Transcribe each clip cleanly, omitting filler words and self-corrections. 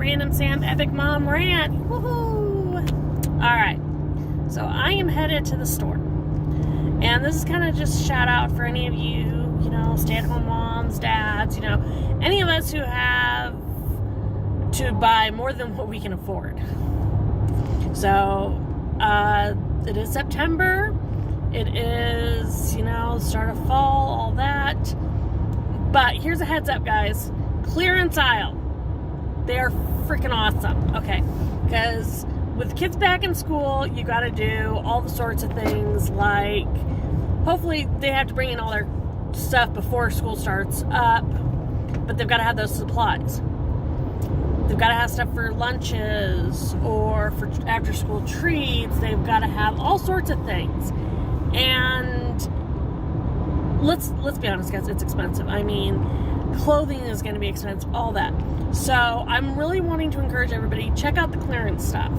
Random Sam Epic Mom Rant. Woohoo! Alright, so I am headed to the store. And this is kind of just a shout out for any of you, stay-at-home moms, dads, any of us who have to buy more than what we can afford. So, it is September. It is, start of fall, all that. But here's a heads up, guys. Clearance aisle. They are freaking awesome. Okay. Because with kids back in school, you got to do all the sorts of things like, hopefully they have to bring in all their stuff before school starts up, but they've got to have those supplies. They've got to have stuff for lunches or for after school treats. They've got to have all sorts of things. And let's be honest, guys, it's expensive. I mean, clothing is going to be expensive, all that. So I'm really wanting to encourage everybody, check out the clearance stuff.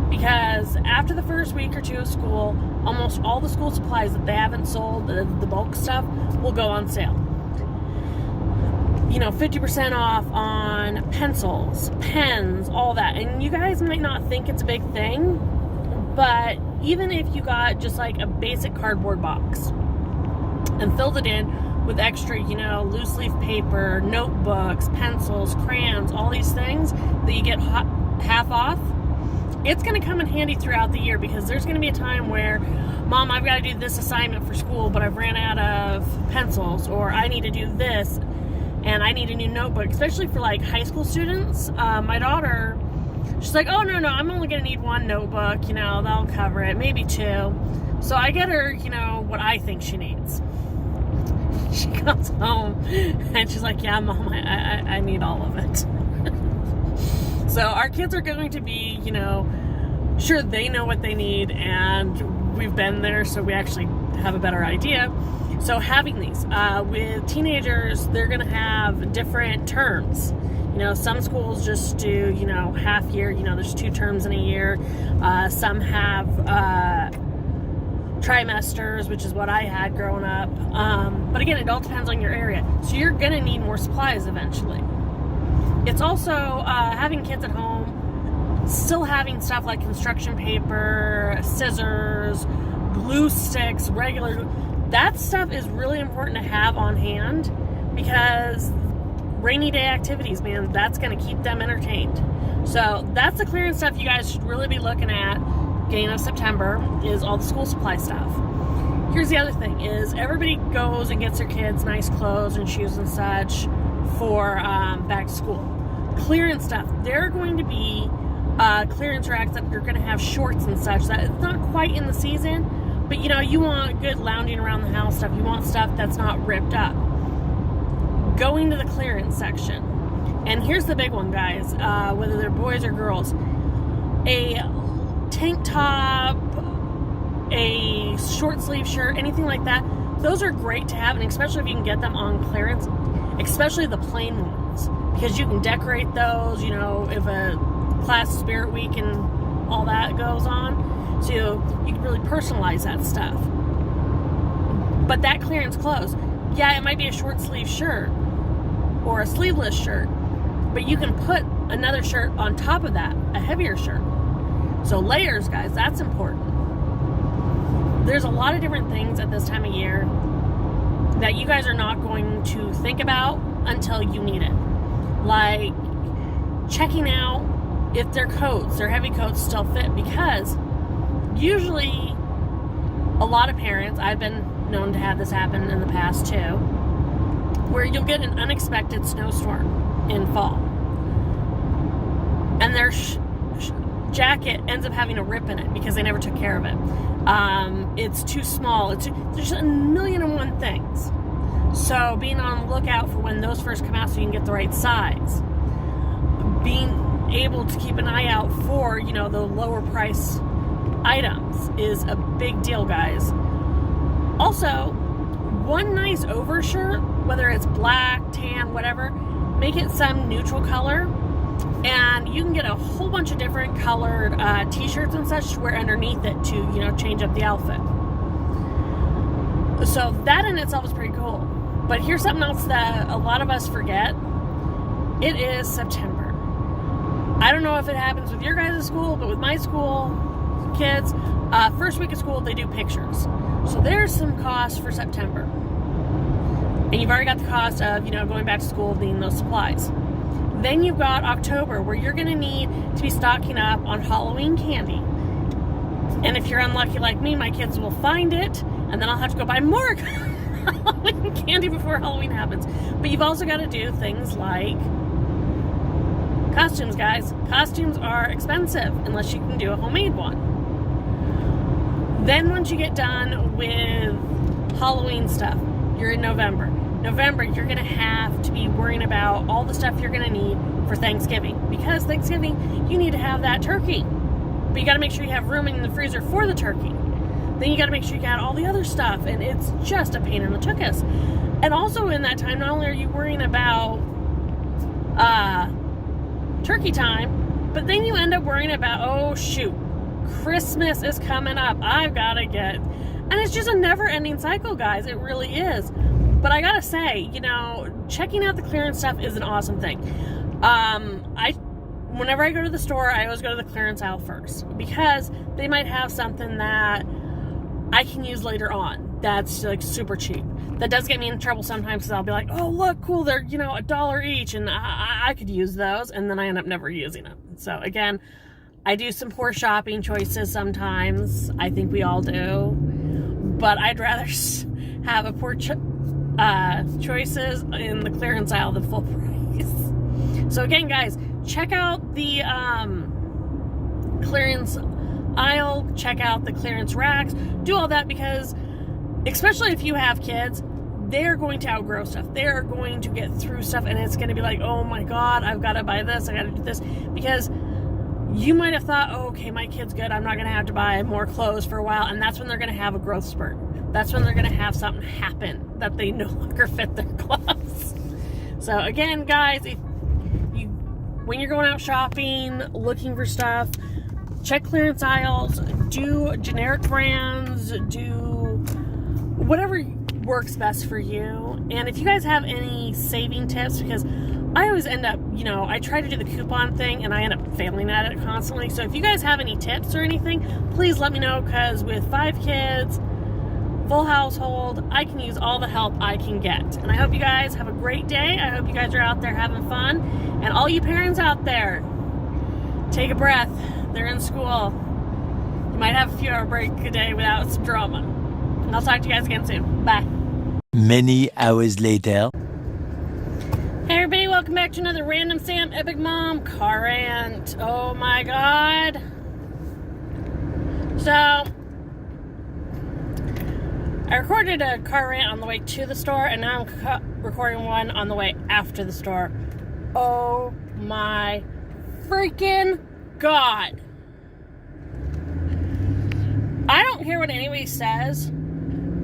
Because after the first week or two of school, almost all the school supplies that they haven't sold, the bulk stuff, will go on sale. 50% off on pencils, pens, all that. And you guys might not think it's a big thing, but even if you got just like a basic cardboard box and filled it in with extra, loose leaf paper, notebooks, pencils, crayons, all these things that you get half off, it's going to come in handy throughout the year, because there's going to be a time where, Mom, I've got to do this assignment for school, but I've ran out of pencils, or I need to do this, and I need a new notebook, especially for like high school students. My daughter, she's like, oh, no, I'm only going to need one notebook, that'll cover it, maybe two. So I get her, what I think she needs. She comes home, and she's like, yeah, Mom, I need all of it. So our kids are going to be, sure, they know what they need, and we've been there, so we actually have a better idea. So having these, with teenagers, they're going to have different terms. Some schools just do, half year, there's 2 terms in a year. Some have trimesters, which is what I had growing up. But again, it all depends on your area. So you're going to need more supplies eventually. It's also having kids at home, still having stuff like construction paper, scissors, glue sticks, regular. That stuff is really important to have on hand, because rainy day activities, man, that's going to keep them entertained. So that's the clearance stuff you guys should really be looking at beginning of September, is all the school supply stuff. Here's the other thing, is everybody goes and gets their kids nice clothes and shoes and such for back to school. Clearance stuff. There are going to be clearance racks that you're going to have shorts and such. That it's not quite in the season, but you want good lounging around the house stuff. You want stuff that's not ripped up. Going to the clearance section. And here's the big one, guys, whether they're boys or girls. A tank top, a short sleeve shirt, anything like that, those are great to have, and especially if you can get them on clearance, especially the plain ones, because you can decorate those, if a class spirit week and all that goes on, so you can really personalize that stuff. But that clearance clothes, yeah, it might be a short sleeve shirt or a sleeveless shirt, but you can put another shirt on top of that, a heavier shirt. So layers, guys, that's important. There's a lot of different things at this time of year that you guys are not going to think about until you need it. Like checking out if their coats, their heavy coats, still fit, because usually a lot of parents, I've been known to have this happen in the past too, where you'll get an unexpected snowstorm in fall, and their jacket ends up having a rip in it because they never took care of it. It's too small. There's a million and one things. So being on the lookout for when those first come out so you can get the right size. Being able to keep an eye out for, the lower price items is a big deal, guys. Also, one nice overshirt, whether it's black, tan, whatever, make it some neutral color. And you can get a whole bunch of different colored t-shirts and such to wear underneath it to, change up the outfit. So that in itself is pretty cool. But here's something else that a lot of us forget. It is September. I don't know if it happens with your guys' school, but with my school kids, first week of school, they do pictures. So there's some cost for September. And you've already got the cost of, going back to school, needing those supplies. Then you've got October, where you're going to need to be stocking up on Halloween candy. And if you're unlucky like me, my kids will find it, and then I'll have to go buy more Halloween candy before Halloween happens. But you've also got to do things like costumes, guys. Costumes are expensive unless you can do a homemade one. Then once you get done with Halloween stuff, you're in November. November, you're going to have to be worrying about all the stuff you're going to need for Thanksgiving. Because Thanksgiving, you need to have that turkey. But you got to make sure you have room in the freezer for the turkey. Then you got to make sure you got all the other stuff. And it's just a pain in the tuchus. And also in that time, not only are you worrying about turkey time, but then you end up worrying about, oh shoot, Christmas is coming up. I've got to get... And it's just a never-ending cycle, guys. It really is. But I gotta say, checking out the clearance stuff is an awesome thing. Whenever I go to the store, I always go to the clearance aisle first, because they might have something that I can use later on that's like super cheap. That does get me in trouble sometimes, because I'll be like, oh look, cool, they're $1 each, and I could use those, and then I end up never using them. So again, I do some poor shopping choices sometimes. I think we all do, but I'd rather have a poor choices in the clearance aisle than full price. So again, guys, check out the clearance aisle, check out the clearance racks, do all that, because especially if you have kids, they're going to outgrow stuff. They're going to get through stuff, and it's going to be like, oh my God, I've got to buy this, I got to do this, because you might have thought, oh, okay, my kid's good, I'm not going to have to buy more clothes for a while, and that's when they're going to have a growth spurt. That's when they're going to have something happen that they no longer fit their clothes. So again, guys, when you're going out shopping, looking for stuff, check clearance aisles, do generic brands, do whatever works best for you. And if you guys have any saving tips, because I always end up, I try to do the coupon thing and I end up failing at it constantly. So if you guys have any tips or anything, please let me know, because with 5 kids, full household, I can use all the help I can get. And I hope you guys have a great day. I hope you guys are out there having fun. And all you parents out there, take a breath. They're in school. You might have a few hour break a day without some drama. And I'll talk to you guys again soon. Bye. Many hours later. Hey everybody, welcome back to another Random Sam Epic Mom car rant. Oh my God. So, I recorded a car rant on the way to the store, and now I'm recording one on the way after the store. Oh my freaking God. I don't care what anybody says.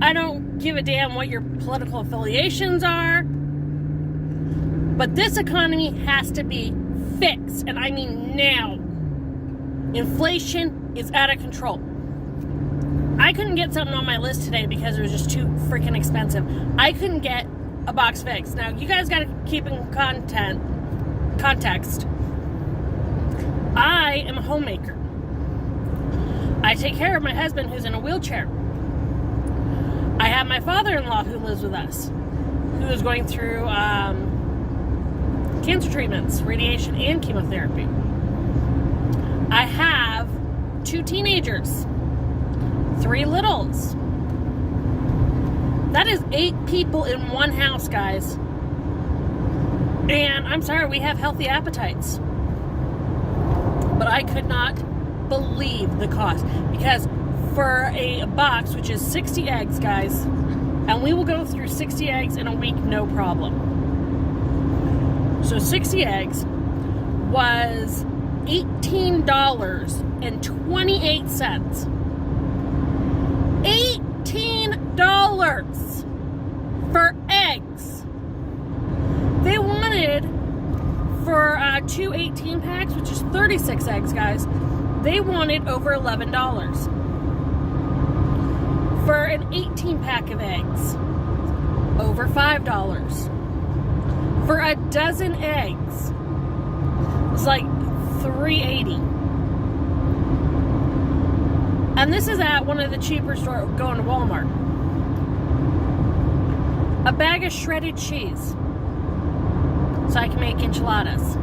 I don't give a damn what your political affiliations are. But this economy has to be fixed, and I mean now. Inflation is out of control. I couldn't get something on my list today because it was just too freaking expensive. I couldn't get a box fix. Now, you guys got to keep in context. I am a homemaker. I take care of my husband who's in a wheelchair. I have my father-in-law who lives with us, who is going through cancer treatments, radiation, and chemotherapy. I have 2 teenagers, 3 littles. That is 8 people in one house, guys. And I'm sorry, we have healthy appetites. But I could not believe the cost, because for a box, which is 60 eggs, guys, and we will go through 60 eggs in a week, no problem. So 60 eggs was $18.28. $18 for eggs. They wanted, for 2 18 packs, which is 36 eggs, guys, they wanted over $11. For an 18 pack of eggs, over $5. For a dozen eggs, it's like $3.80. And this is at one of the cheaper stores, going to Walmart. A bag of shredded cheese, so I can make enchiladas.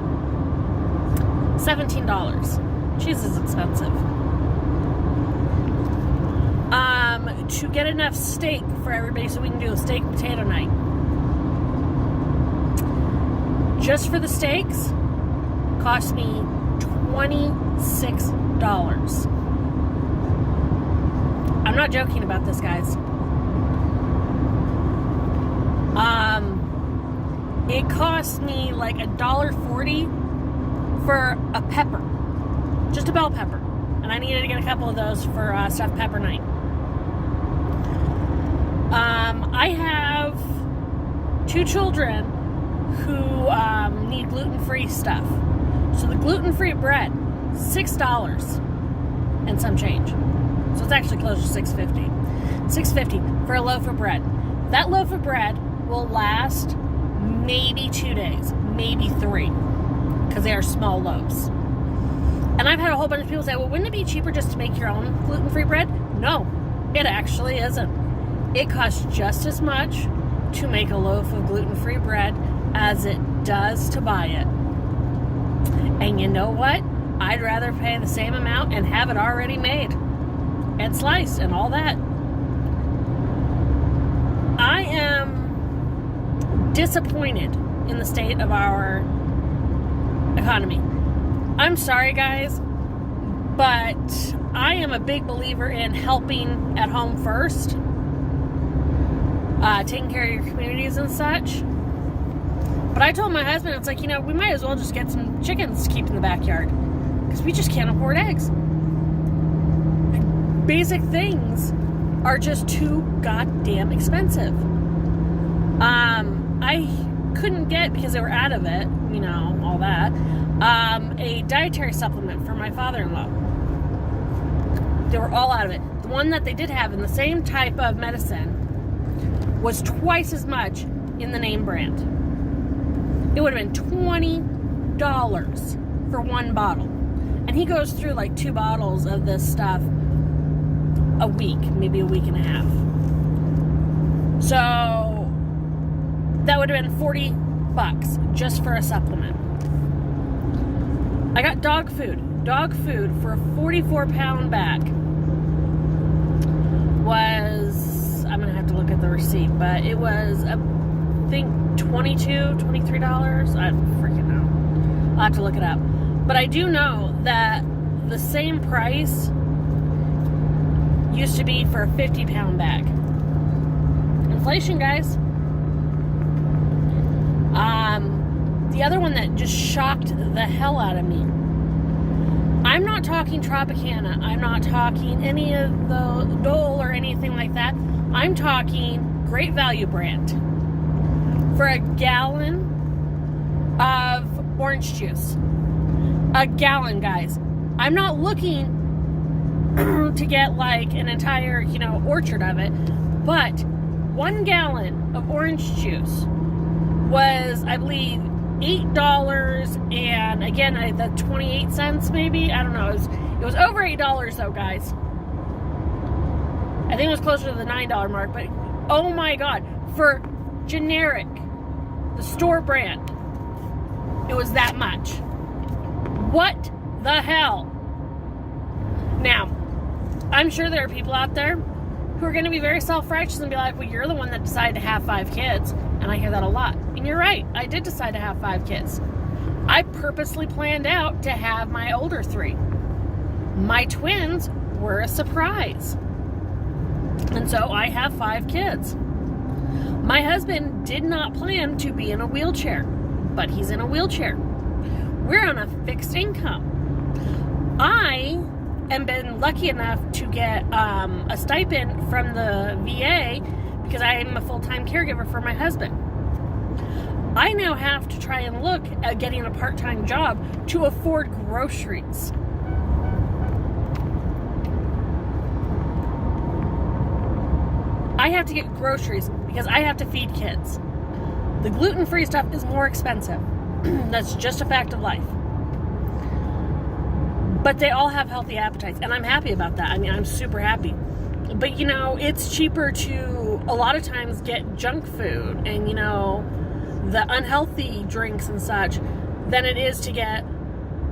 $17. Cheese is expensive. To get enough steak for everybody so we can do a steak potato night. Just for the steaks, cost me $26. I'm not joking about this, guys. It cost me like $1.40 for a pepper. Just a bell pepper. And I needed to get a couple of those for stuffed pepper night. I have 2 children who need gluten-free stuff. So the gluten-free bread, $6 and some change. So it's actually close to $6.50. $6.50 for a loaf of bread. That loaf of bread will last maybe 2 days, maybe 3, because they are small loaves. And I've had a whole bunch of people say, well, wouldn't it be cheaper just to make your own gluten-free bread? No, it actually isn't. It costs just as much to make a loaf of gluten-free bread as it does to buy it. And you know what? I'd rather pay the same amount and have it already made and sliced and all that. I am disappointed in the state of our economy. I'm sorry, guys, but I am a big believer in helping at home first, taking care of your communities and such. But I told my husband, it's like, we might as well just get some chickens to keep in the backyard, because we just can't afford eggs. Basic things are just too goddamn expensive. I couldn't get, because they were out of it, all that, a dietary supplement for my father-in-law. They were all out of it. The one that they did have in the same type of medicine was twice as much in the name brand. It would have been $20 for one bottle. And he goes through like 2 bottles of this stuff a week, maybe a week and a half. So that would have been $40 just for a supplement. I got dog food. Dog food for a 44-pound bag was, I'm going to have to look at the receipt, but it was, I think, $22, $23. I don't freaking know. I'll have to look it up. But I do know that the same price used to be for a 50-pound bag. Inflation, guys. The other one that just shocked the hell out of me. I'm not talking Tropicana. I'm not talking any of the Dole or anything like that. I'm talking Great Value brand. For a gallon of orange juice. A gallon, guys. I'm not looking to get like an entire, orchard of it. But 1 gallon of orange juice was, I believe, $8, and again, the 28 cents maybe. I don't know. It was over $8 though, guys. I think it was closer to the $9 mark. But oh my God, for generic, the store brand, it was that much. What the hell? Now, I'm sure there are people out there who are going to be very self-righteous and be like, well, you're the one that decided to have 5 kids. And I hear that a lot. And you're right. I did decide to have 5 kids. I purposely planned out to have my older 3. My twins were a surprise. And so I have 5 kids. My husband did not plan to be in a wheelchair, but he's in a wheelchair. We're on a fixed income. I am been lucky enough to get a stipend from the VA because I am a full-time caregiver for my husband. I now have to try and look at getting a part-time job to afford groceries. I have to get groceries because I have to feed kids. The gluten-free stuff is more expensive. That's just a fact of life. But they all have healthy appetites, and I'm happy about that. I mean, I'm super happy. But, you know, it's cheaper to, a lot of times, get junk food and, you know, the unhealthy drinks and such than it is to get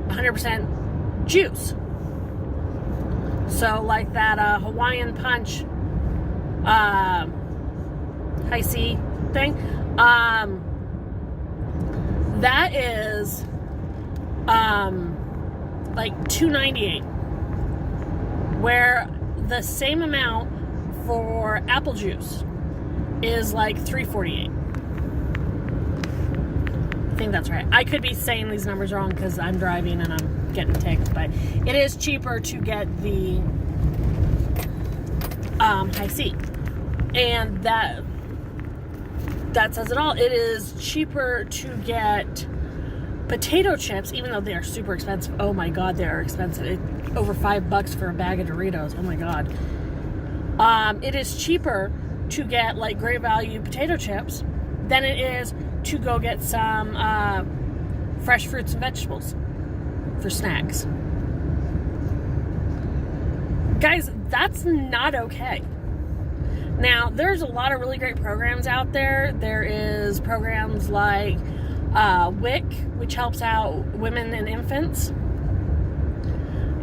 100% juice. So, like that Hawaiian Punch high C thing, that is like $2.98, where the same amount for apple juice is like $3.48. I think that's right. I could be saying these numbers wrong because I'm driving and I'm getting ticked, but it is cheaper to get the high C, and that says it all. It is cheaper to get potato chips, even though they are super expensive. Oh my god, they are expensive. Over $5 for a bag of Doritos. Oh my god. It is cheaper to get like great value potato chips than it is to go get some fresh fruits and vegetables for snacks. Guys, that's not okay. Now, there's a lot of really great programs out there. There is programs like WIC, which helps out women and infants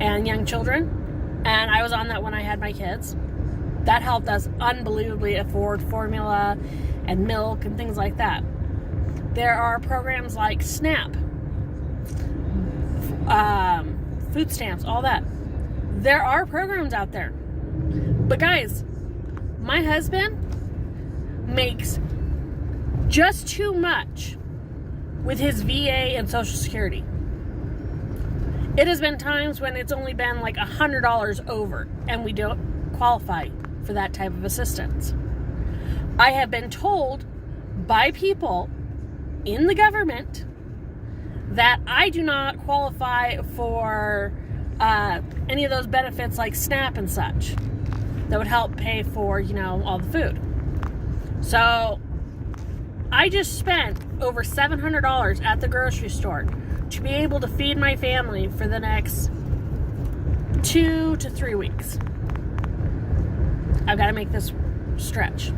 and young children. And I was on that when I had my kids. That helped us unbelievably afford formula and milk and things like that. There are programs like SNAP, food stamps, all that. There are programs out there. But guys, my husband makes just too much with his VA and Social Security. It has been times when it's only been like $100 over, and we don't qualify for that type of assistance. I have been told by people in the government that I do not qualify for any of those benefits like SNAP and such that would help pay for, you know, all the food. So I just spent over $700 at the grocery store to be able to feed my family for the next 2 to 3 weeks. I've got to make this stretch.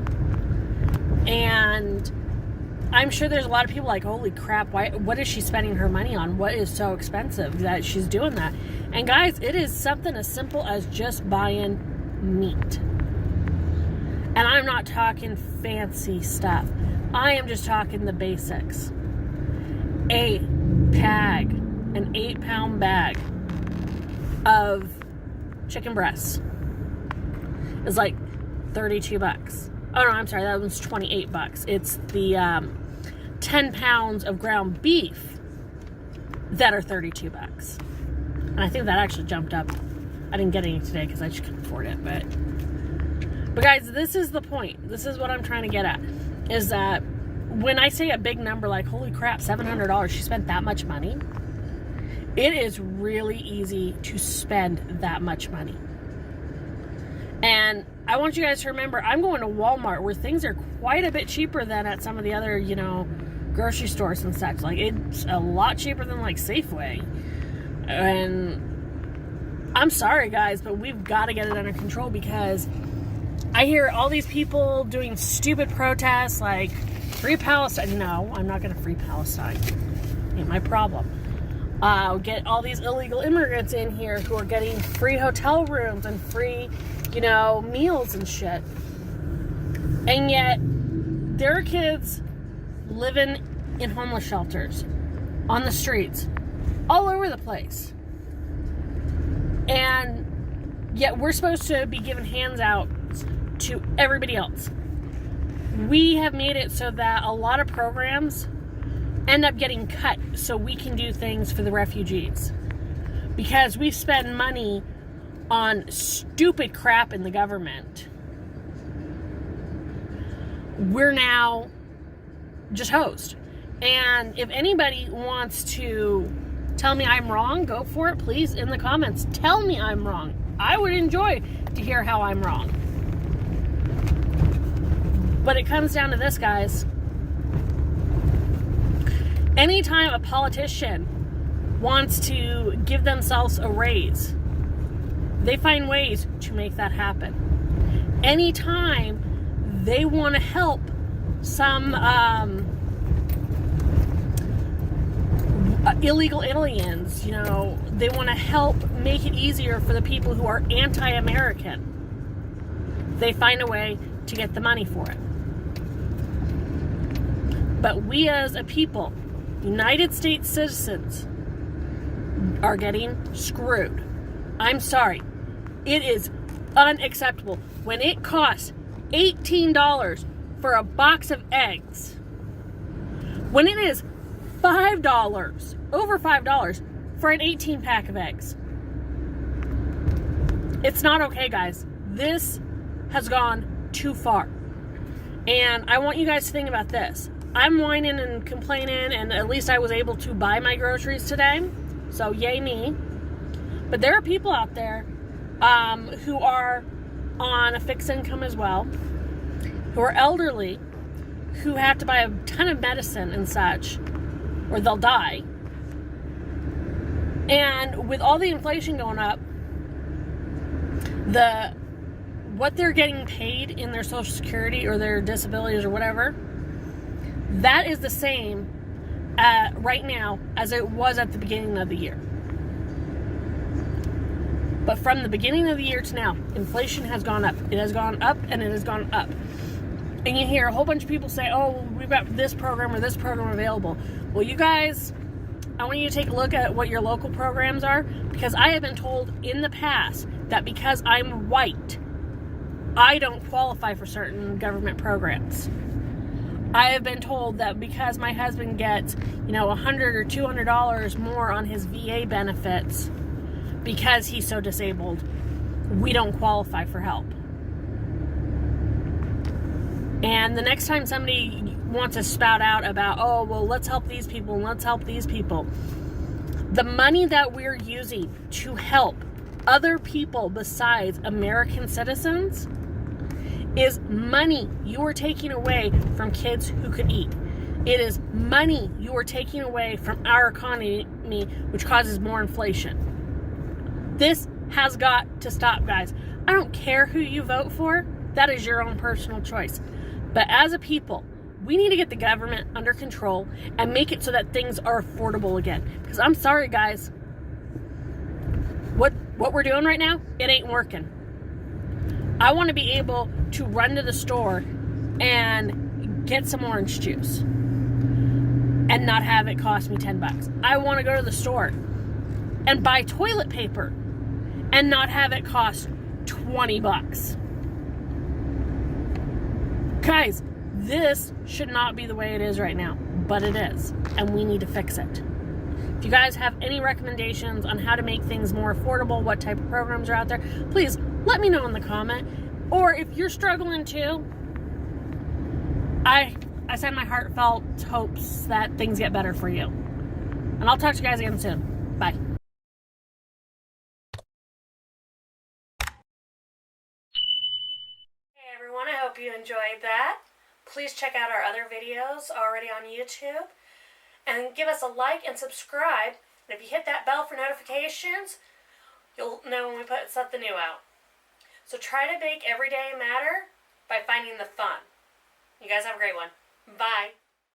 And I'm sure there's a lot of people like, holy crap, what is she spending her money on? What is so expensive that she's doing that? And guys, it is something as simple as just buying meat. And I'm not talking fancy stuff. I am just talking the basics. An 8-pound bag of chicken breasts is like $32. Oh no, I'm sorry, that one's $28. It's the 10 pounds of ground beef that are $32. And I think that actually jumped up. I didn't get any today because I just couldn't afford it. But guys, this is the point. This is what I'm trying to get at. Is that when I say a big number like, holy crap, $700, she spent that much money. It is really easy to spend that much money. And I want you guys to remember, I'm going to Walmart where things are quite a bit cheaper than at some of the other, you know, grocery stores and such. Like, it's a lot cheaper than like Safeway. And I'm sorry guys, but we've got to get it under control, because I hear all these people doing stupid protests like free Palestine. No, I'm not going to free Palestine. Ain't my problem. Get all these illegal immigrants in here who are getting free hotel rooms and free, you know, meals and shit. And yet, there are kids living in homeless shelters, on the streets, all over the place. And yet, we're supposed to be giving hands out to everybody else. We have made it so that a lot of programs end up getting cut so we can do things for the refugees, because we spend money on stupid crap in the government. We're now just hosed. And if anybody wants to tell me I'm wrong, go for it, please, in the comments. Tell me I'm wrong. I would enjoy to hear how I'm wrong. But it comes down to this, guys. Anytime a politician wants to give themselves a raise, they find ways to make that happen. Anytime they want to help some illegal aliens, you know, they want to help make it easier for the people who are anti-American, they find a way to get the money for it. But we as a people, United States citizens, are getting screwed. I'm sorry. It is unacceptable. When it costs $18 for a box of eggs, when it is $5, over $5 for an 18 pack of eggs. It's not okay, guys. This has gone too far. And I want you guys to think about this. I'm whining and complaining, and at least I was able to buy my groceries today. So yay me. But there are people out there who are on a fixed income as well, who are elderly, who have to buy a ton of medicine and such, or they'll die. And with all the inflation going up, what they're getting paid in their Social Security or their disabilities or whatever, that is the same right now as it was at the beginning of the year. But from the beginning of the year to now, inflation has gone up. It has gone up and it has gone up. And you hear a whole bunch of people say, oh, we've got this program or this program available. Well, you guys, I want you to take a look at what your local programs are, because I have been told in the past that because I'm white, I don't qualify for certain government programs. I have been told that because my husband gets, $100 or $200 more on his VA benefits because he's so disabled, we don't qualify for help. And the next time somebody wants to spout out about, oh, well, let's help these people and let's help these people, the money that we're using to help other people besides American citizens is money you are taking away from kids who could eat. It is money you are taking away from our economy, which causes more inflation. This has got to stop, guys. I don't care who you vote for. That is your own personal choice. But as a people, we need to get the government under control and make it so that things are affordable again. Because I'm sorry, guys. What we're doing right now, it ain't working. I want to be able to run to the store and get some orange juice and not have it cost me $10. I want to go to the store and buy toilet paper and not have it cost $20. Guys, this should not be the way it is right now, but it is, and we need to fix it. If you guys have any recommendations on how to make things more affordable, what type of programs are out there, please let me know in the comment. Or if you're struggling too, I send my heartfelt hopes that things get better for you. And I'll talk to you guys again soon. Bye. Hey everyone, I hope you enjoyed that. Please check out our other videos already on YouTube. And give us a like and subscribe. And if you hit that bell for notifications, you'll know when we put something new out. So try to make every day matter by finding the fun. You guys have a great one. Bye.